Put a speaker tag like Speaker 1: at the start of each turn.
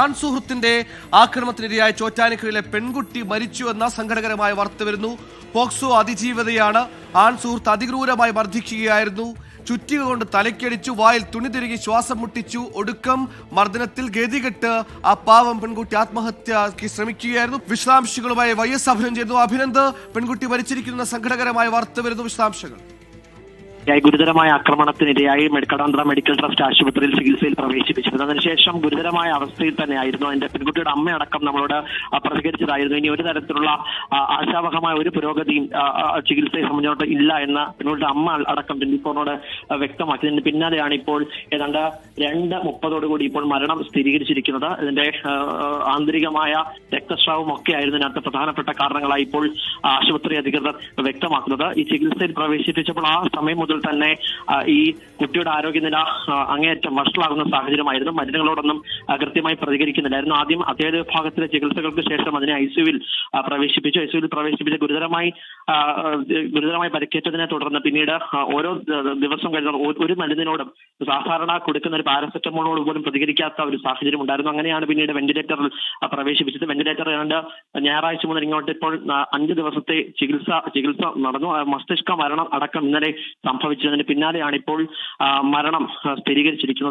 Speaker 1: ആൺസുഹൃത്തിന്റെ ആക്രമണത്തിനിരയായ ചോറ്റാനിക്കരയിലെ പെൺകുട്ടി മരിച്ചുവെന്ന സങ്കടകരമായ വാർത്ത വരുന്നു. പോക്സോ അതിജീവിതയാണ്. ആൺസുഹൃത്ത് അതിക്രൂരമായി മർദ്ദിക്കുകയായിരുന്നു. ചുറ്റിക കൊണ്ട് തലയ്ക്കടിച്ചു, വായിൽ തുണി തിരുകി ശ്വാസം മുട്ടിച്ചു. ഒടുക്കം മർദ്ദനത്തിൽ ഗതികെട്ട് ആ പാവം പെൺകുട്ടി ആത്മഹത്യക്ക് ശ്രമിക്കുകയായിരുന്നു. വിശദാംശങ്ങളുമായി YS അഭിനന്ദ് ചെയ്യുന്നു. അഭിനന്ദ്, പെൺകുട്ടി മരിച്ചിരിക്കുന്ന സങ്കടകരമായ വാർത്ത വരുന്നു, വിശദാംശങ്ങൾ.
Speaker 2: ഗുരുതരമായ ആക്രമണത്തിനിരയായി കടവന്ത്ര മെഡിക്കൽ ട്രസ്റ്റ് ആശുപത്രിയിൽ ചികിത്സയിൽ പ്രവേശിപ്പിച്ചിരുന്നു. അതിനുശേഷം ഗുരുതരമായ അവസ്ഥയിൽ തന്നെയായിരുന്നു. അതിന്റെ പെൺകുട്ടിയുടെ അമ്മയടക്കം നമ്മളോട് പ്രതികരിച്ചതായിരുന്നു. ഇനി ഒരു തരത്തിലുള്ള ആശാവഹമായ ഒരു പുരോഗതിയും ചികിത്സയെ സംബന്ധിച്ചോട്ട് ഇല്ല എന്ന് പെൺകുട്ടിയുടെ അമ്മ അടക്കം 24നോട് വ്യക്തമാക്കിയതിന് പിന്നാലെയാണ് ഇപ്പോൾ ഏതാണ്ട് 2:30 ഇപ്പോൾ മരണം സ്ഥിരീകരിച്ചിരിക്കുന്നത്. ഇതിന്റെ ആന്തരികമായ രക്തസ്രാവം ഒക്കെ ആയിരുന്നു ഇതിനകത്ത് പ്രധാനപ്പെട്ട കാരണങ്ങളായി ഇപ്പോൾ ആശുപത്രി അധികൃതർ വ്യക്തമാക്കുന്നത്. ഈ ചികിത്സയിൽ പ്രവേശിപ്പിച്ചപ്പോൾ ആ സമയം മുതൽ തന്നെ ഈ കുട്ടിയുടെ ആരോഗ്യനില അങ്ങേയറ്റം വഷളാകുന്ന സാഹചര്യമായിരുന്നു. മരുന്നുകളോടൊന്നും കൃത്യമായി പ്രതികരിക്കുന്നില്ലായിരുന്നു. ആദ്യം അതേ വിഭാഗത്തിലെ ചികിത്സകൾക്ക് ശേഷം അതിനെ ഐസിയുവിൽ പ്രവേശിപ്പിച്ച് ഗുരുതരമായി പരിക്കേറ്റതിനെ തുടർന്ന് പിന്നീട് ഓരോ ദിവസം കഴിഞ്ഞ ഒരു മരുന്നിനോടും സാധാരണ കൊടുക്കുന്ന ഒരു പാരസെറ്റമോളോട് പോലും പ്രതികരിക്കാത്ത ഒരു സാഹചര്യം ഉണ്ടായിരുന്നു. അങ്ങനെയാണ് പിന്നീട് വെന്റിലേറ്ററിൽ പ്രവേശിപ്പിച്ചത്. വെന്റിലേറ്റർ ഏതാണ്ട് ഞായറാഴ്ച മുതൽ ഇങ്ങോട്ട് ഇപ്പോൾ 5 ദിവസത്തെ ചികിത്സ നടന്നു. മസ്തിഷ്ക മരണം അടക്കം ഇന്നലെ സംഭവിച്ചതിന് പിന്നാലെയാണ് ഇപ്പോൾ മരണം സ്ഥിരീകരിച്ചിരിക്കുന്നത്.